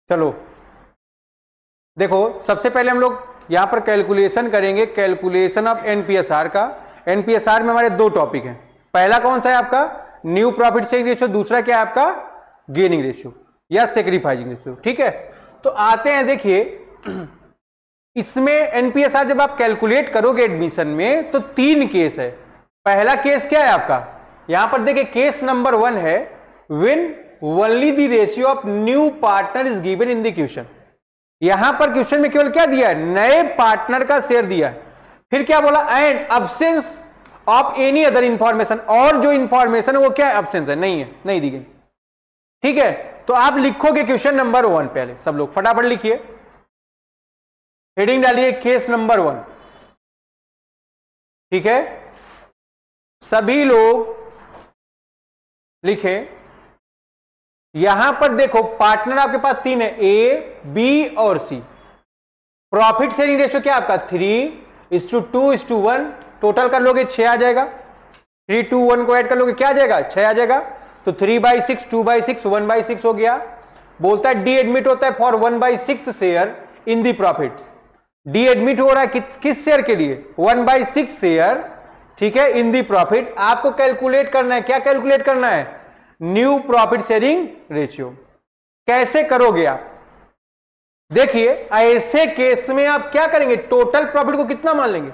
चलो देखो, सबसे पहले हम लोग यहां पर कैलकुलेशन करेंगे, कैलकुलेशन ऑफ एनपीएसआर का। एनपीएसआर में हमारे 2 टॉपिक हैं। पहला कौन सा है आपका न्यू प्रॉफिट शेयरिंग रेशियो, दूसरा क्या है आपका गेनिंग रेशियो या सेक्रीफाइसिंग रेशियो। ठीक है, तो आते हैं, देखिए इसमें एनपीएसआर जब आप कैलकुलेट करोगे एडमिशन में तो 3 केस है। पहला केस क्या है आपका, यहां पर देखिए केस नंबर 1 है when only the ratio of new partner is given in the question. यहां पर क्वेश्चन में केवल क्या दिया है, नए पार्टनर का शेयर दिया है। फिर क्या बोला, and absence of any other information, और जो इंफॉर्मेशन है वो क्या है, अब्सेंस है, नहीं है, नहीं दी गई। ठीक है, तो आप लिखोगे क्वेश्चन नंबर 1, पहले सब लोग फटाफट लिखिए, हेडिंग डालिए केस नंबर 1। ठीक है, सभी लोग लिखे। यहां पर देखो पार्टनर आपके पास 3 है, ए बी और सी। प्रॉफिट शेयरिंग रेशियो क्या आपका 3:2:1, टोटल कर लोगे 6 आ जाएगा। 3:1 को ऐड कर लोगे क्या आ जाएगा, 6 आ जाएगा। तो 3/6, 2/6, 1/6 हो गया। बोलता है डी एडमिट होता है for 1/6 share in the profit. D admit हो रहा है किस शेयर के लिए, 1/6 शेयर। ठीक है, इन दी प्रॉफिट। आपको कैलकुलेट करना है, क्या कैलकुलेट करना है, न्यू प्रॉफिट शेयरिंग रेशियो। कैसे करोगे आप, देखिए ऐसे केस में आप क्या करेंगे, टोटल प्रॉफिट को कितना मान लेंगे,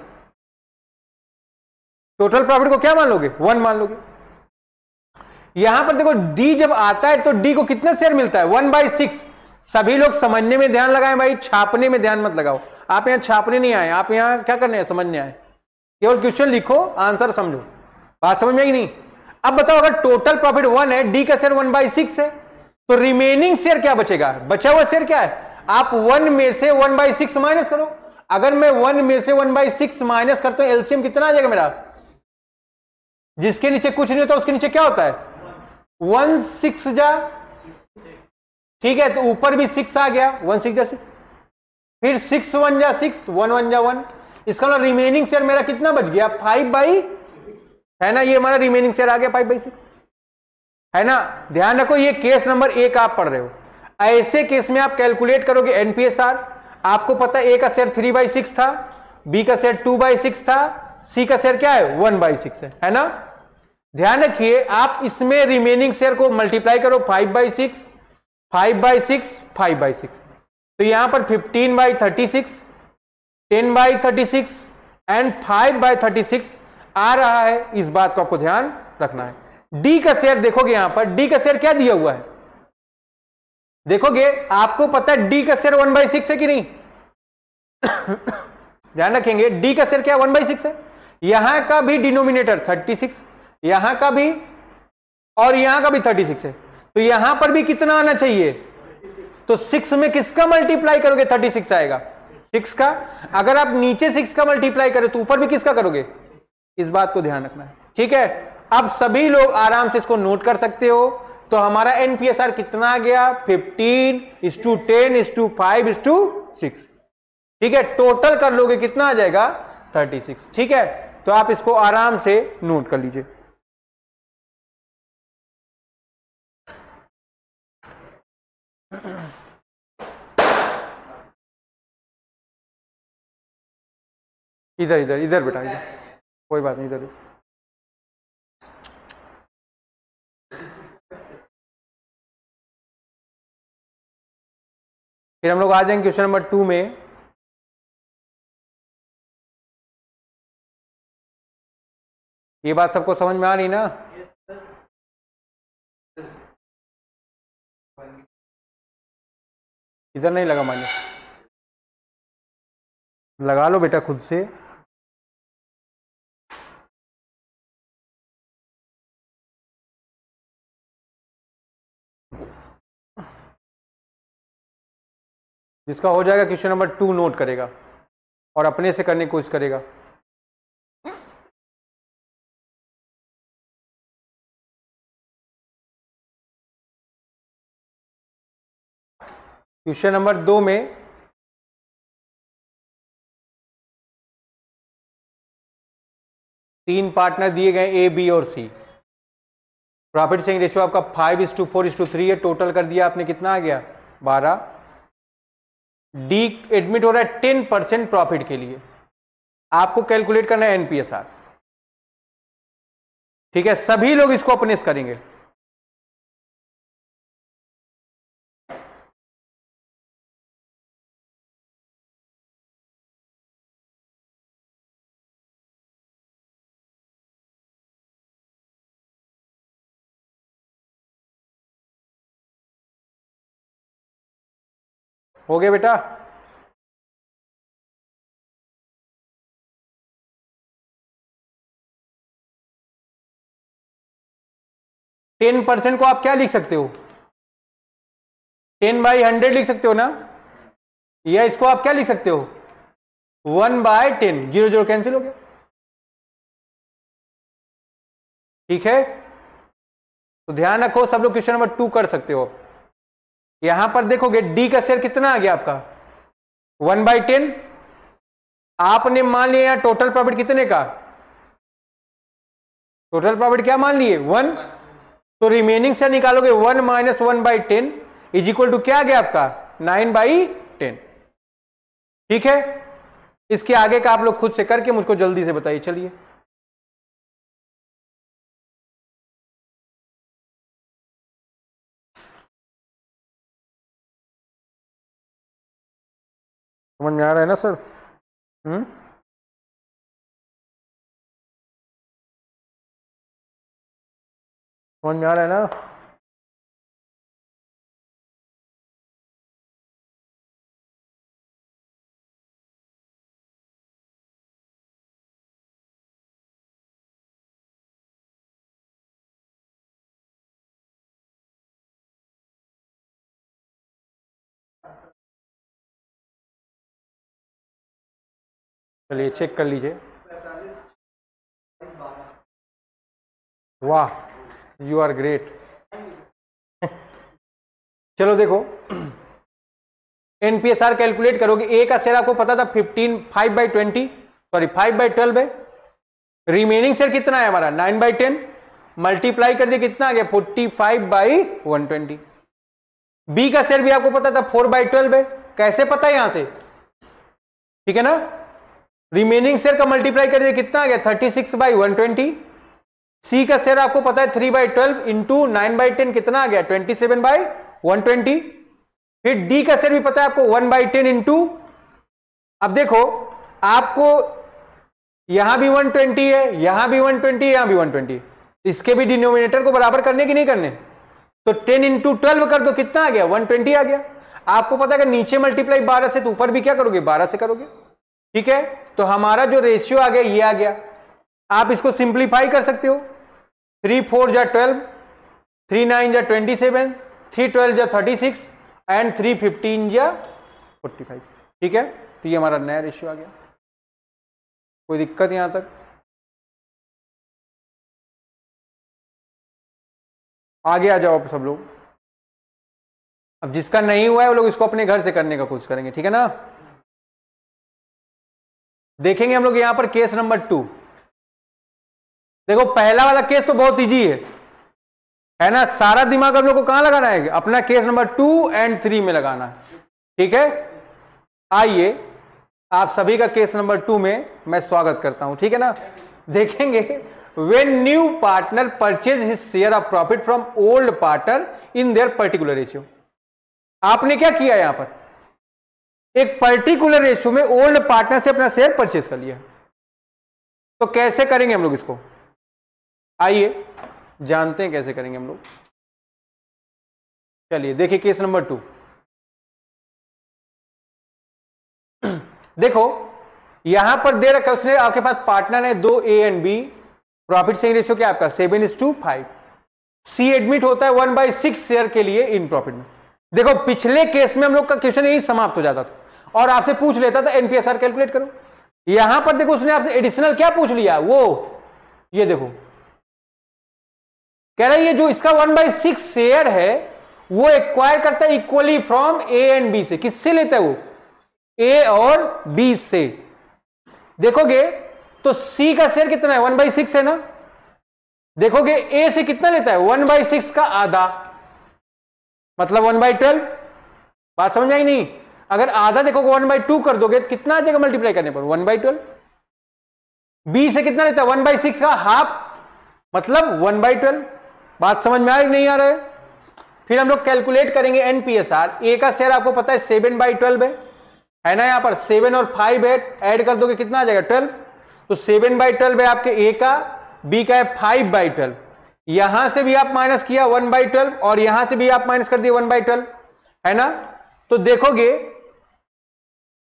टोटल प्रॉफिट को क्या मान लोगे, 1 मान लोगे। यहां पर देखो डी जब आता है तो डी को कितना शेयर मिलता है, 1/6। सभी लोग समझने में ध्यान लगाएं भाई, छापने में ध्यान मत लगाओ। आप यहां छापने नहीं आए, आप यहां क्या करने हैं, समझने आए। केवल क्वेश्चन लिखो, आंसर समझो। बात समझ में आई नहीं। अब बताओ अगर टोटल प्रॉफिट 1 है, डी का शेयर 1/6 है, तो रिमेनिंग शेयर क्या बचेगा, बचा हुआ शेयर क्या है, आप 1 में से 1/6 माइनस करो। अगर मैं 1 में से 1/6 माइनस करता हूं, एलसीएम कितना आ जाएगा मेरा, जिसके नीचे कुछ नहीं होता उसके नीचे क्या होता है, 1/6 जा। ठीक है, तो ऊपर भी 6 आ गया, 1/6 जा 6, फिर 6/1 जा 6, 1/1 जा 1। इसका मतलब रिमेनिंग शेयर मेरा कितना बच गया, 5/, है ना, ये हमारा रिमेनिंग शेयर आ गया 5/6, है ना। ध्यान रखो ये केस नंबर 1 आप पढ़ रहे हो। ऐसे केस में आप कैलकुलेट करोगे एनपीएसआर। आपको पता है ए का शेयर 3/6 था, बी का शेयर 2/6 था, सी का शेयर क्या है 1/6 है ना। ध्यान रखिए आप इसमें रिमेनिंग शेयर को मल्टीप्लाई करो, 5/6, 5/6, 5/6, तो यहां पर 15/36, 10/36 एंड 5/36 आ रहा है। इस बात को आपको ध्यान रखना है। डी का शेयर देखोगे, यहां पर डी का शेयर क्या दिया हुआ है, देखोगे आपको पता है डी का शेयर 1/6 है कि नहीं ध्यान रखेंगे, डी का शेयर क्या 1/6 है। यहां का भी डिनोमिनेटर 36, यहां का भी और यहां का भी 36 है, तो यहां पर भी कितना आना चाहिए, तो 6 में किसका मल्टीप्लाई करोगे 36 आएगा, 6 का। अगर आप नीचे 6 का मल्टीप्लाई करो तो ऊपर भी किसका करोगे, इस बात को ध्यान रखना है। ठीक है, अब सभी लोग आराम से इसको नोट कर सकते हो। तो हमारा एनपीएसआर कितना आ गया, 15:10:5:6। ठीक है, टोटल कर लोगे कितना आ जाएगा 36। ठीक है, तो आप इसको आराम से नोट कर लीजिए। इधर इधर इधर बेटा, इधर कोई बात नहीं, इधर फिर हम लोग आ जाएंगे क्वेश्चन नंबर 2 में। ये बात सबको समझ में आ रही ना, इधर नहीं लगा मानिए, लगा लो बेटा खुद से। जिसका हो जाएगा क्वेश्चन नंबर 2 नोट करेगा और अपने से करने की कोशिश करेगा। क्वेश्चन नंबर 2 में तीन पार्टनर दिए गए ए, बी और सी। प्रॉफिट शेयरिंग रेशियो आपका 5:4:3 है। टोटल कर दिया आपने, कितना आ गया 12। डी एडमिट हो रहा है 10% प्रॉफिट के लिए। आपको कैलकुलेट करना है एनपीएसआर, ठीक है। सभी लोग इसको अपने से करेंगे। हो गया बेटा? टेन परसेंट को आप क्या लिख सकते हो? 10/100 लिख सकते हो ना, या इसको आप क्या लिख सकते हो? 1/10, 0 0 कैंसिल हो गया, ठीक है। तो ध्यान रखो सब लोग, क्वेश्चन नंबर 2 कर सकते हो। यहां पर देखोगे डी का शेयर कितना आ गया आपका? 1/10। आपने मान लिया यहां टोटल प्रॉफिट कितने का? टोटल प्रॉफिट क्या मान लिए? 1। तो रिमेनिंग से निकालोगे 1 - 1/10 इज इक्वल टू क्या आ गया आपका? 9/10, ठीक है। इसके आगे का आप लोग खुद से करके मुझको जल्दी से बताइए। चलिए समझ में आ रहा है ना सर? समझ में आ रहा है ना? चलिए चेक कर लीजिए। वाह, यू आर ग्रेट। चलो देखो, एनपीएसआर कैलकुलेट करोगे। ए का शेयर आपको पता था 5/20, सॉरी 5/12 है। रिमेनिंग शेयर कितना है हमारा? 9/10। मल्टीप्लाई कर दिए कितना आ गया? 45/120। बी का शेयर भी आपको पता था 4/12 है। कैसे पता है? यहां से, ठीक है ना। रिमेनिंग शेयर का मल्टीप्लाई कर दिए कितना आ गया? 36/120। सी का शेयर आपको पता है 3/12 इंटू 9/10 कितना आ गया? 27/120। फिर डी का शेयर भी पता है आपको 1/10 इंटू, अब देखो आपको यहां भी 120 है, यहां भी 120 है, यहां भी 120। इसके भी डिनोमिनेटर को बराबर करने की नहीं करने? तो 10 इंटू 12 कर दो, कितना आ गया? 120 आ गया। आपको पता है कि नीचे मल्टीप्लाई 12 से, तो ऊपर भी क्या करोगे? 12 से करोगे, ठीक है। तो हमारा जो रेशियो आ गया ये आ गया। आप इसको सिंप्लीफाई कर सकते हो। 3 4 जा 12, 3 9 जा 27, 3 12 जा 36 एंड 3 15 जा 45, ठीक है। तो ये हमारा नया रेशियो आ गया। कोई दिक्कत यहां तक? आगे आ जाओ आप सब लोग। अब जिसका नहीं हुआ है वो लोग इसको अपने घर से करने का कोशिश करेंगे, ठीक है ना। देखेंगे हम लोग यहां पर केस नंबर 2। देखो पहला वाला केस तो बहुत इजी है ना। सारा दिमाग हम लोग को कहां लगाना है? अपना केस नंबर 2 एंड 3 में लगाना है, ठीक है। आइए आप सभी का केस नंबर 2 में मैं स्वागत करता हूं, ठीक है ना। देखेंगे when new partner purchase his share of profit from old partner in their particular ratio। आपने क्या किया यहां पर? एक पर्टिकुलर रेशियो में ओल्ड पार्टनर से अपना शेयर परचेज कर लिया। तो कैसे करेंगे हम लोग इसको? आइए जानते हैं कैसे करेंगे हम लोग। चलिए देखिए केस नंबर 2। देखो यहां पर दे रखा है उसने, आपके पास पार्टनर है 2 A and B. Profit sharing ratio क्या आपका? 7:5। सी एडमिट होता है 1/6 शेयर के लिए इन प्रॉफिट में। देखो पिछले केस में हम लोग का क्वेश्चन यही समाप्त हो जाता था और आपसे पूछ लेता था एनपीएसआर कैलकुलेट करो। यहां पर देखो उसने आपसे एडिशनल क्या पूछ लिया? वो ये देखो कह रहा है ये जो इसका 1/6 शेयर है वो एक्वायर करता है equally from A and B से। किससे लेता है वो? ए और बी से। देखोगे तो सी का शेयर कितना है? 1/6 है ना। देखोगे ए से कितना लेता है? 1/6 का आधा, मतलब 1/12। बात समझ में आई नहीं? अगर आधा देखो 1/2 कर दोगे तो कितना आ जाएगा मल्टीप्लाई करने पर 1/12। बी से कितना लेता है 1/6 का हाफ, मतलब 1/12। बात समझ में आ रही नहीं आ रहा है? फिर हम लोग कैलकुलेट करेंगे एनपीएसआर। ए का शेयर आपको पता है 7/12 है ना, यहां पर 7 और 5 है, ऐड कर दोगे कितना आ जाएगा 12। तो 7/12 है आपके ए का, बी का है 5/12। यहां से भी आप माइनस किया 1/12 और यहां से भी आप माइनस कर दिए 1/12, है ना। तो देखोगे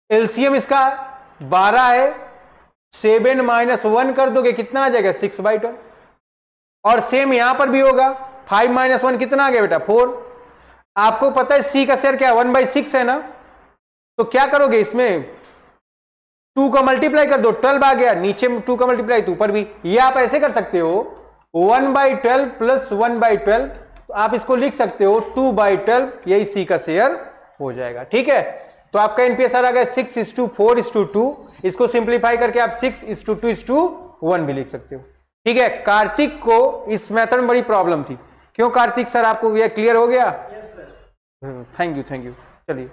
एलसीएम इसका 12 है, 7 - 1 कर दोगे कितना आ जाएगा 6/12। और सेम यहां पर भी होगा, 5 - 1 कितना आ गया बेटा 4। आपको पता है सी का शेयर क्या 1/6 है ना, तो क्या करोगे इसमें 2 का मल्टीप्लाई कर दो, 12 आ गया, नीचे 2 का मल्टीप्लाई तो ऊपर भी। ये आप ऐसे कर सकते हो 1/12 प्लस 1/12, तो आप इसको लिख सकते हो 2/12, यही सी का शेयर हो जाएगा। ठीक है, तो आपका एनपीएसआर आ गया 6:4:2। इसको सिंप्लीफाई करके आप 6:2:1 भी लिख सकते हो। ठीक है, कार्तिक को इस मेथड में बड़ी प्रॉब्लम थी। क्यों कार्तिक सर, आपको यह क्लियर हो गया? Yes sir. Thank you. चलिए,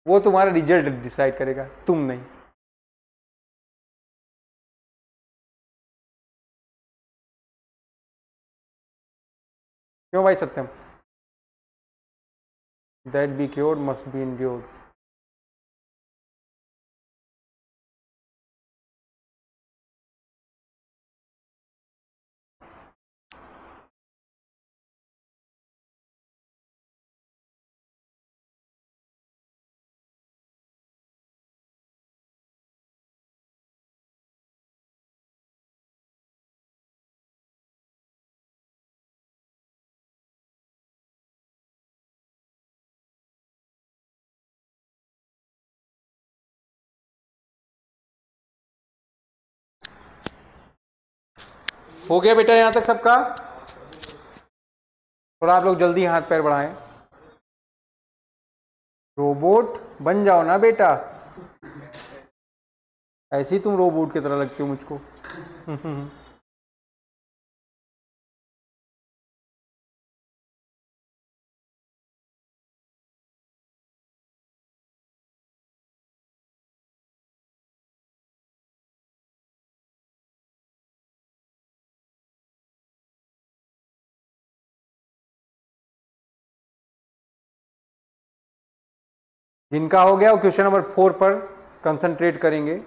वो तुम्हारा रिजल्ट डिसाइड करेगा, तुम नहीं। क्यों भाई Satyam? That be cured must be endured. हो गया बेटा यहां तक सबका? थोड़ा आप लोग जल्दी हाथ पैर बढ़ाएं। रोबोट बन जाओ ना बेटा, ऐसे ही तुम रोबोट की तरह लगते हो मुझको। जिनका हो गया वो क्वेश्चन नंबर 4 पर कंसंट्रेट करेंगे।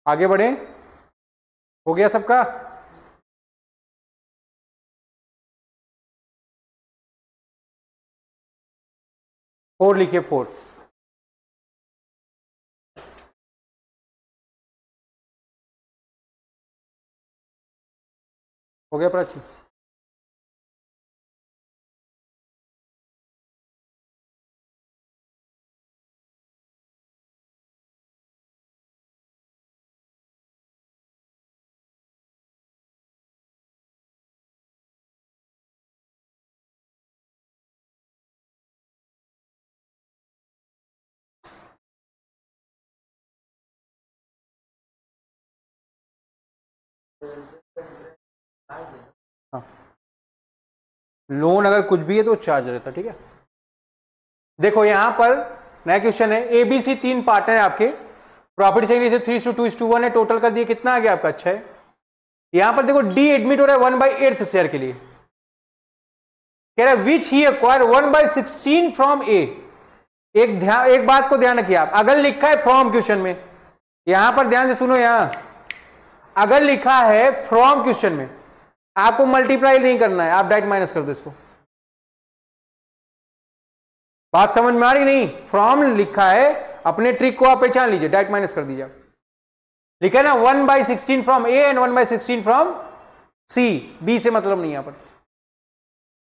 आगे बढ़े, हो गया सबका? फोर लिखिए, 4। हो गया प्राची? हाँ, लोन अगर कुछ भी है तो चार्ज रहता। ठीक है, देखो यहां पर नया क्वेश्चन है, एबीसी 3 पार्टनर है आपके, प्रॉफिट शेयरिंग रेशियो 3:2:1 है, टोटल कर दिए कितना आ गया आपका 6। यहां पर देखो डी एडमिट हो रहा है 1/8 शेयर के लिए, कह रहा है विच ही एक्वायर 1/16 फ्रॉम ए। एक बात को ध्यान रखिए आप, अगर लिखा है फ्रॉम क्वेश्चन में, यहां पर ध्यान से सुनो, यहां अगर लिखा है फ्रॉम क्वेश्चन में, आपको मल्टीप्लाई नहीं करना है, आप डायरेक्ट माइनस कर दो इसको। बात समझ में आ रही नहीं? फ्रॉम लिखा है, अपने ट्रिक को आप पहचान लीजिए, डायरेक्ट माइनस कर दीजिए। लिखा है ना 1/16 from A and 1/16 from C, B से मतलब नहीं यहां पर।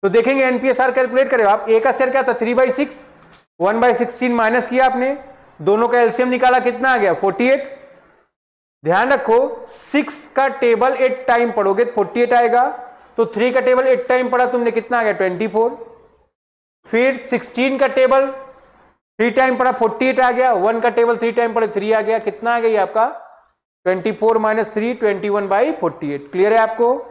तो देखेंगे एनपीएसआर कैलकुलेट करें आप। ए का शेयर क्या था 3/6, 1/16 माइनस किया आपने, दोनों का एलसीएम निकाला कितना आ गया 48। ध्यान रखो 6 का टेबल 8 टाइम पढ़ोगे तो 48 आएगा, तो 3 का टेबल 8 टाइम पढ़ा तुमने, कितना आ गया 24। फिर 16 का टेबल 3 टाइम पढ़ा 48 आ गया, 1 का टेबल 3 टाइम पढ़े 3 आ गया, कितना आ गया ये आपका 24 माइनस 3 21/48। क्लियर है आपको?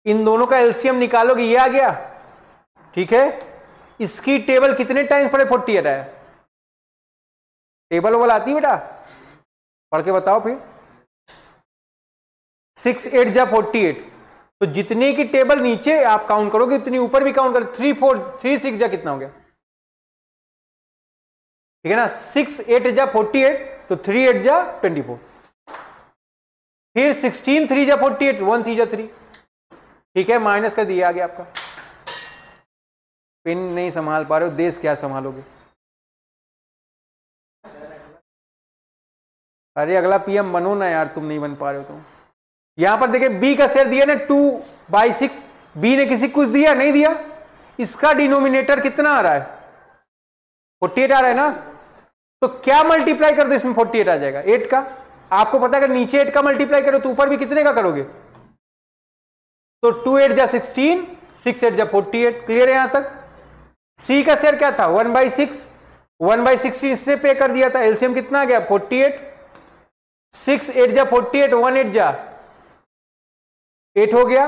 इन दोनों का एलसीएम निकालोगे ये आ गया, ठीक है। इसकी टेबल कितने टाइम्स पढ़े 48 आया? टेबल वोबल आती है बेटा? पढ़ के बताओ फिर। 6 8 जा 48, तो जितने की टेबल नीचे आप काउंट करोगे उतनी ऊपर भी काउंट करो। 3 4 3 6 जा कितना हो गया, ठीक है ना। 6 8 जा 48, तो 3 8 जा 24। फिर 16 3 जा 48, 1 3 जा 3, ठीक है, माइनस कर दिया, आ गया आपका। पेन नहीं संभाल पा रहे हो, देश क्या संभालोगे? अरे अगला पीएम बनो ना यार, तुम नहीं बन पा रहे हो तो। यहां पर देखिए बी का शेयर दिया ना 2/6, बी ने किसी कुछ दिया नहीं दिया, इसका डिनोमिनेटर कितना आ रहा है 48 आ रहा है ना, तो क्या मल्टीप्लाई कर दो इसमें 48 आ जाएगा 8 का। आपको पता है अगर नीचे 8 का मल्टीप्लाई करो तो ऊपर भी कितने का करोगे, तो 2 8 जा 16, 6 8 जा 48। क्लियर है यहां तक? सी का शेयर क्या था 1/6, 1/16 इसने पे कर दिया था, एलसीएम कितना आ गया 48, 6 8 जा 48, 1 8 जा 8 हो गया,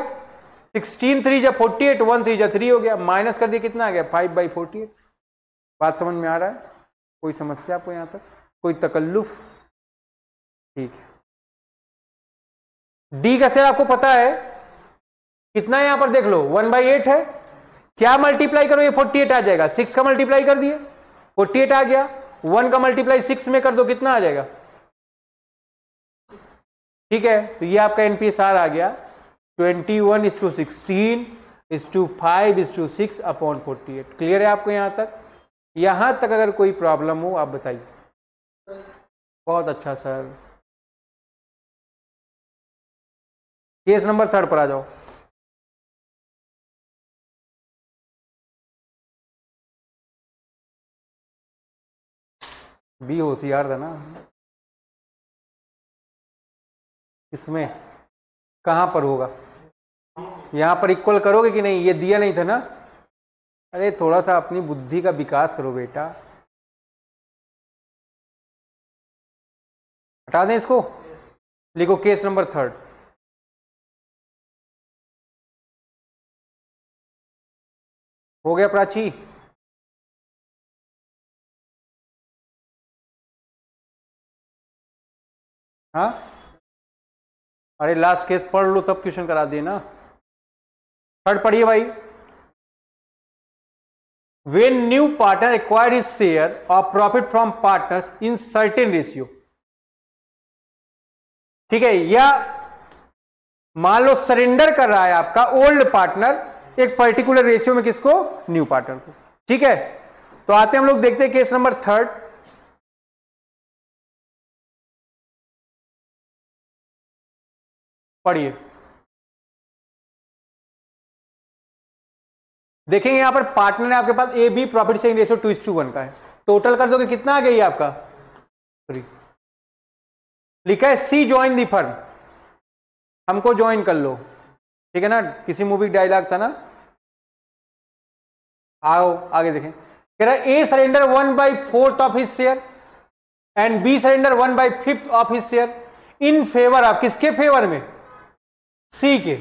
16 3 जा 48, 1 3 जा 3 हो गया, माइनस कर दिया कितना आ गया 5/48। बात समझ में आ रहा है? कोई समस्या आपको यहां तक, कोई तकल्लुफ? ठीक है। डी का शेयर आपको पता है कितना है, यहां पर देख लो 1/8 है, क्या मल्टीप्लाई करो ये 48 आ जाएगा, 6 का मल्टीप्लाई कर दिए 48 आ गया, 1 का मल्टीप्लाई 6 में कर दो कितना आ जाएगा, ठीक है। तो ये आपका एनपीएसआर आ गया 21:16:5:6/48। क्लियर है आपको यहां तक? यहां तक अगर कोई प्रॉब्लम हो आप बताइए। बहुत अच्छा सर। केस नंबर 3 पर आ जाओ। बी होशियार था ना इसमें, कहां पर होगा, यहां पर इक्वल करोगे कि नहीं, ये दिया नहीं था ना। अरे थोड़ा सा अपनी बुद्धि का विकास करो बेटा। हटा दें इसको, लिखो केस नंबर 3। हो गया प्राची? हाँ, अरे लास्ट केस पढ़ लो तब क्वेश्चन करा दिए ना। 3 पढ़िए भाई। When new partner acquired his share of profit from partners in certain ratio, ठीक है, या मान लो सरेंडर कर रहा है आपका ओल्ड पार्टनर एक पर्टिकुलर रेशियो में, किसको, न्यू पार्टनर को, ठीक है। तो आते हैं हम लोग देखते हैं केस नंबर 3। पढ़िए, देखेंगे यहां पर पार्टनर है आपके पास A B, profit sharing ratio 2:1 का है, टोटल कर दोगे कितना आ गया ये आपका 3। लिखा है सी ज्वाइन दी फर्म, हमको ज्वाइन कर लो, ठीक है ना, किसी मूवी डायलॉग था ना। आओ आगे देखें, कह रहा है A surrender 1/4 of his share and B surrender 1/5 of his share in favour of, किसके फेवर में, सी के।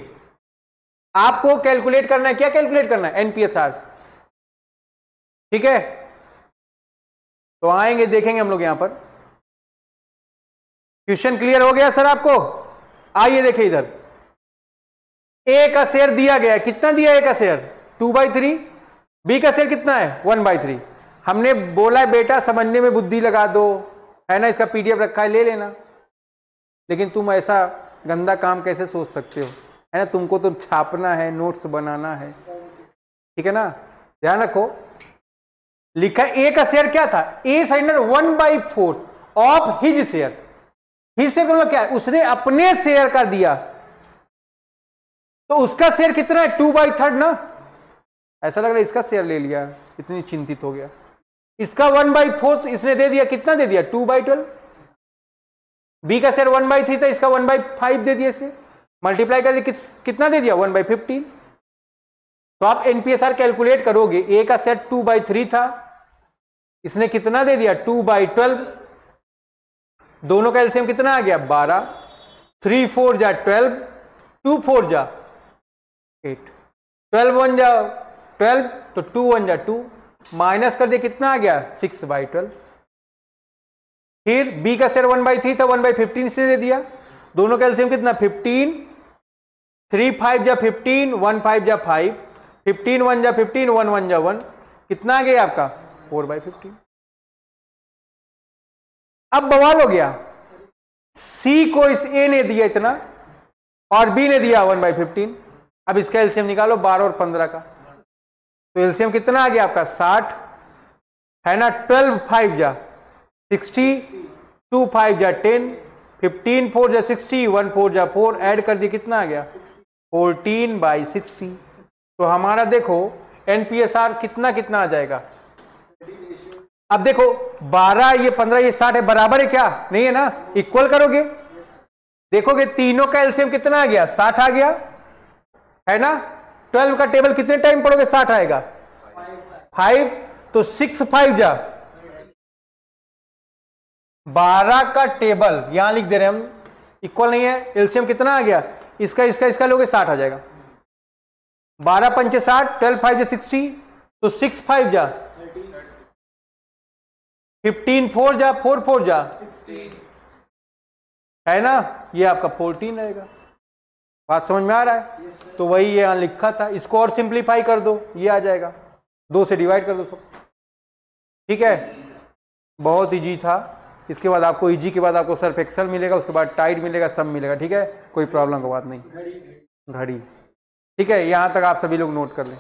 आपको कैलकुलेट करना है, क्या कैलकुलेट करना है, एनपीएसआर, ठीक है। तो आएंगे देखेंगे हम लोग यहां पर। क्वेश्चन क्लियर हो गया सर आपको? आइए देखिए इधर, ए का शेयर दिया गया है, कितना दिया है ए का शेयर 2/3, बी का शेयर कितना है 1/3। हमने बोला है बेटा समझने में बुद्धि लगा दो, है ना, इसका पीडीएफ रखा है ले लेना, लेकिन तुम ऐसा गंदा काम कैसे सोच सकते हो, है ना, तुमको तो छापना है, नोट्स बनाना है, ठीक है ना, ध्यान रखो। लिखा ए का शेयर क्या था, A surrender 1/4 of his share, his share का मतलब क्या है, उसने अपने शेयर का दिया, तो उसका शेयर कितना है 2/3 ना, ऐसा लग रहा है इसका शेयर ले लिया, इतनी चिंतित हो गया। इसका 1/4 इसने दे दिया, कितना दे दिया 2/12। बी का शेयर 1/3 था, इसका 1/5 दे दिया, इसमें मल्टीप्लाई कर दिया, कितना दे दिया 1/15। तो आप एनपीएसआर कैलकुलेट करोगे, ए का शेयर 2/3 था, इसने कितना दे दिया 2/12, दोनों का एलसीएम कितना आ गया 12, 3 4 जा 12, 2 4 जा 8, 12 1 जा 12, तो 2 1 जा 2, माइनस कर दिया, कितना आ गया 6/12। फिर बी का शेयर 1/3 था, 1/15 से दे दिया, दोनों का एलसीएम कितना 15, 3 5 जा 15, 1 5 जा 5, 15 1 जा 15, 1 1 जा 1, कितना आ गया आपका 4/15। अब बवाल हो गया, सी को इस ए ने दिया इतना और बी ने दिया 1/15। अब इसका एलसीएम निकालो 12 और 15 का, तो एलसीएम कितना आ गया आपका 60 है ना। 12 5 जा 60, 2 5 जा 10, 15 4 जा 60, 1 4 जा 4, ऐड कर दिया, कितना आ गया 14/60। तो हमारा देखो एनपीएसआर कितना कितना आ जाएगा। अब देखो 12 ये 15 ये 60 है, बराबर है क्या, नहीं है ना, इक्वल करोगे, देखोगे तीनों का एलसीएम कितना आ गया 60 आ गया, है ना। 12 का टेबल कितने टाइम पढ़ोगे 60 आएगा 5, तो 6 5 जा 12 का टेबल यहां लिख दे रहे हम, इक्वल नहीं है, एलसीएम कितना आ गया, इसका लोगे 60 आ जाएगा। 12 पंचे 60, 12 5 जा 60, तो 6 5 जा 15 4 जा 4 4 जा 16, है ना, ये आपका 14 रहेगा। बात समझ में आ रहा है। तो वही यहां लिखा था, इसको और सिंप्लीफाई कर दो, ये आ जाएगा, 2 से डिवाइड कर दो सब, ठीक है। बहुत इजी था। इसके बाद आपको इजी के बाद आपको सर्फ एक्सेल मिलेगा, उसके बाद टाइड मिलेगा, सब मिलेगा, ठीक है, कोई प्रॉब्लम की बात नहीं। घड़ी, ठीक है, यहां तक आप सभी लोग नोट कर लें।